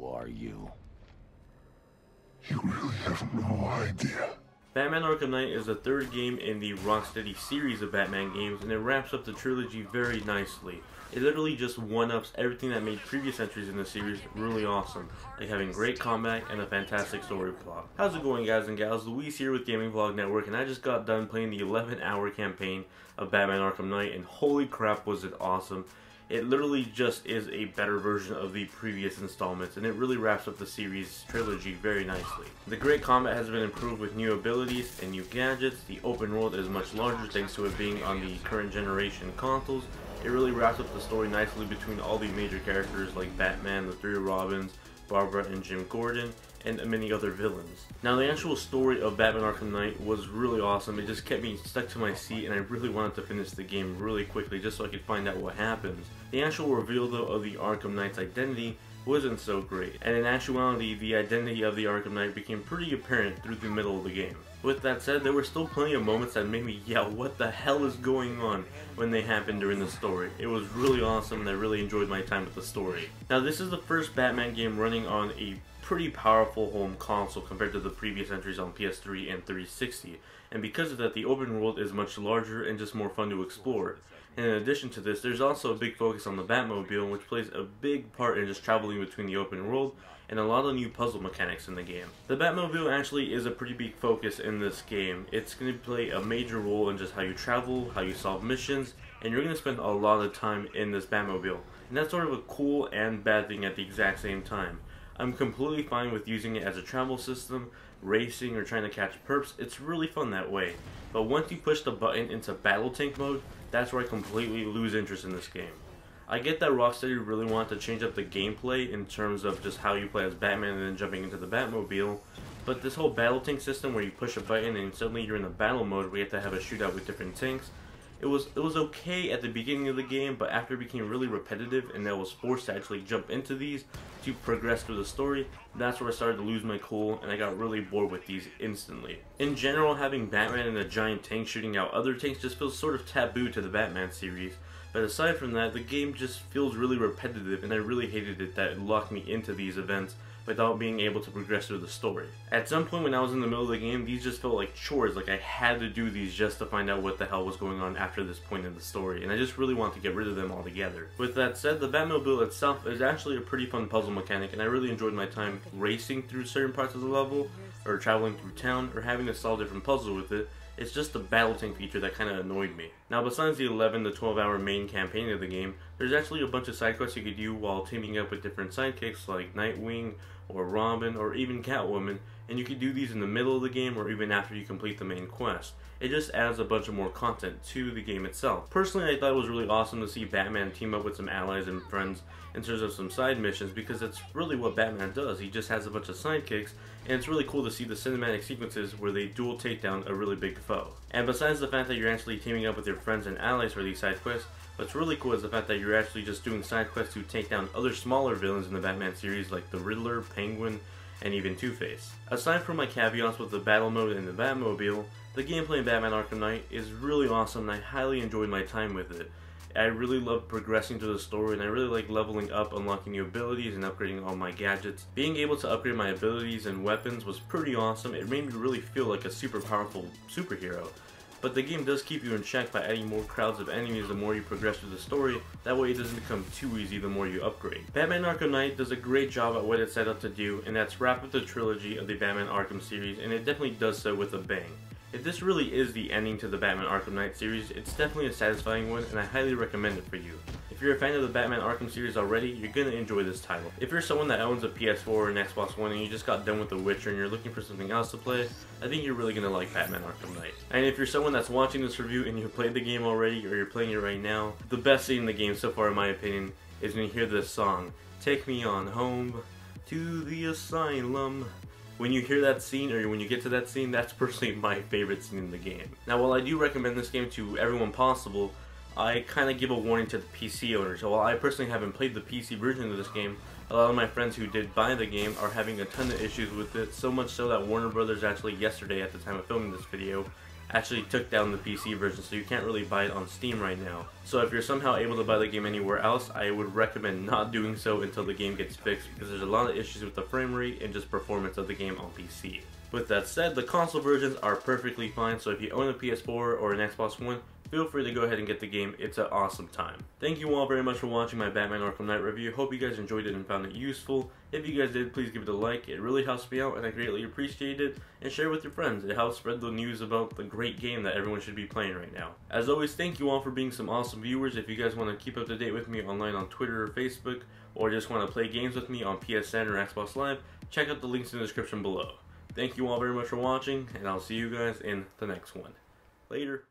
are you? You really have no idea. Batman Arkham Knight is the third game in the Rocksteady series of Batman games, and it wraps up the trilogy very nicely. It literally just one-ups everything that made previous entries in the series really awesome, like having great combat and a fantastic story plot. How's it going, guys and gals? Luis here with Gaming Vlog Network, and I just got done playing the 11-hour campaign of Batman Arkham Knight, and holy crap was it awesome. It literally just is a better version of the previous installments, and it really wraps up the series trilogy very nicely. The great combat has been improved with new abilities and new gadgets. The open world is much larger thanks to it being on the current generation consoles. It really wraps up the story nicely between all the major characters like Batman, the three Robins, Barbara, and Jim Gordon, and many other villains. Now, the actual story of Batman Arkham Knight was really awesome. It just kept me stuck to my seat, and I really wanted to finish the game really quickly just so I could find out what happens. The actual reveal, though, of the Arkham Knight's identity wasn't so great, and in actuality, the identity of the Arkham Knight became pretty apparent through the middle of the game. With that said, there were still plenty of moments that made me yell, what the hell is going on, when they happened during the story. It was really awesome, and I really enjoyed my time with the story. Now, this is the first Batman game running on a pretty powerful home console compared to the previous entries on PS3 and 360, and because of that, the open world is much larger and just more fun to explore. And in addition to this, there's also a big focus on the Batmobile, which plays a big part in just traveling between the open world, and a lot of new puzzle mechanics in the game. The Batmobile actually is a pretty big focus in this game. It's going to play a major role in just how you travel, how you solve missions, and you're going to spend a lot of time in this Batmobile. And that's sort of a cool and bad thing at the exact same time. I'm completely fine with using it as a travel system, racing, or trying to catch perps. It's really fun that way. But once you push the button into battle tank mode, that's where I completely lose interest in this game. I get that Rocksteady really wanted to change up the gameplay in terms of just how you play as Batman and then jumping into the Batmobile, but this whole battle tank system where you push a button and suddenly you're in a battle mode where you have to have a shootout with different tanks, it was okay at the beginning of the game, but after it became really repetitive and I was forced to actually jump into these to progress through the story, that's where I started to lose my cool and I got really bored with these instantly. In general, having Batman in a giant tank shooting out other tanks just feels sort of taboo to the Batman series. But aside from that, the game just feels really repetitive, and I really hated it that it locked me into these events without being able to progress through the story. At some point when I was in the middle of the game, these just felt like chores, like I had to do these just to find out what the hell was going on after this point in the story, and I just really want to get rid of them altogether. With that said, the Batmobile itself is actually a pretty fun puzzle mechanic, and I really enjoyed my time racing through certain parts of the level, or traveling through town, or having to solve different puzzles with it. It's just the battle tank feature that kind of annoyed me. Now, besides the 11 to 12 hour main campaign of the game, there's actually a bunch of side quests you could do while teaming up with different sidekicks like Nightwing or Robin or even Catwoman, and you could do these in the middle of the game or even after you complete the main quest. It just adds a bunch of more content to the game itself. Personally, I thought it was really awesome to see Batman team up with some allies and friends in terms of some side missions, because that's really what Batman does. He just has a bunch of sidekicks, and it's really cool to see the cinematic sequences where they dual take down a really big foe. And besides the fact that you're actually teaming up with your friends and allies for these side quests, what's really cool is the fact that you're actually just doing side quests to take down other smaller villains in the Batman series like the Riddler, Penguin, and even Two-Face. Aside from my caveats with the battle mode and the Batmobile, the gameplay in Batman Arkham Knight is really awesome, and I highly enjoyed my time with it. I really love progressing through the story, and I really like leveling up, unlocking new abilities, and upgrading all my gadgets. Being able to upgrade my abilities and weapons was pretty awesome. It made me really feel like a super powerful superhero. But the game does keep you in check by adding more crowds of enemies the more you progress through the story. That way it doesn't become too easy the more you upgrade. Batman Arkham Knight does a great job at what it's set up to do, and that's wrap up the trilogy of the Batman Arkham series, and it definitely does so with a bang. If this really is the ending to the Batman Arkham Knight series, it's definitely a satisfying one, and I highly recommend it for you. If you're a fan of the Batman Arkham series already, you're going to enjoy this title. If you're someone that owns a PS4 or an Xbox One and you just got done with The Witcher and you're looking for something else to play, I think you're really going to like Batman Arkham Knight. And if you're someone that's watching this review and you've played the game already or you're playing it right now, the best scene in the game so far in my opinion is when you hear this song, "Take me on home to the asylum." When you hear that scene, or when you get to that scene, that's personally my favorite scene in the game. Now, while I do recommend this game to everyone possible, I kind of give a warning to the PC owners. So while I personally haven't played the PC version of this game, a lot of my friends who did buy the game are having a ton of issues with it, so much so that Warner Brothers actually yesterday, at the time of filming this video, actually took down the PC version, so you can't really buy it on Steam right now. So if you're somehow able to buy the game anywhere else, I would recommend not doing so until the game gets fixed, because there's a lot of issues with the frame rate and just performance of the game on PC. With that said, the console versions are perfectly fine, so if you own a PS4 or an Xbox One, feel free to go ahead and get the game. It's an awesome time. Thank you all very much for watching my Batman Arkham Knight review. Hope you guys enjoyed it and found it useful. If you guys did, please give it a like. It really helps me out and I greatly appreciate it. And share with your friends. It helps spread the news about the great game that everyone should be playing right now. As always, thank you all for being some awesome viewers. If you guys want to keep up to date with me online on Twitter or Facebook, or just want to play games with me on PSN or Xbox Live, check out the links in the description below. Thank you all very much for watching, and I'll see you guys in the next one. Later.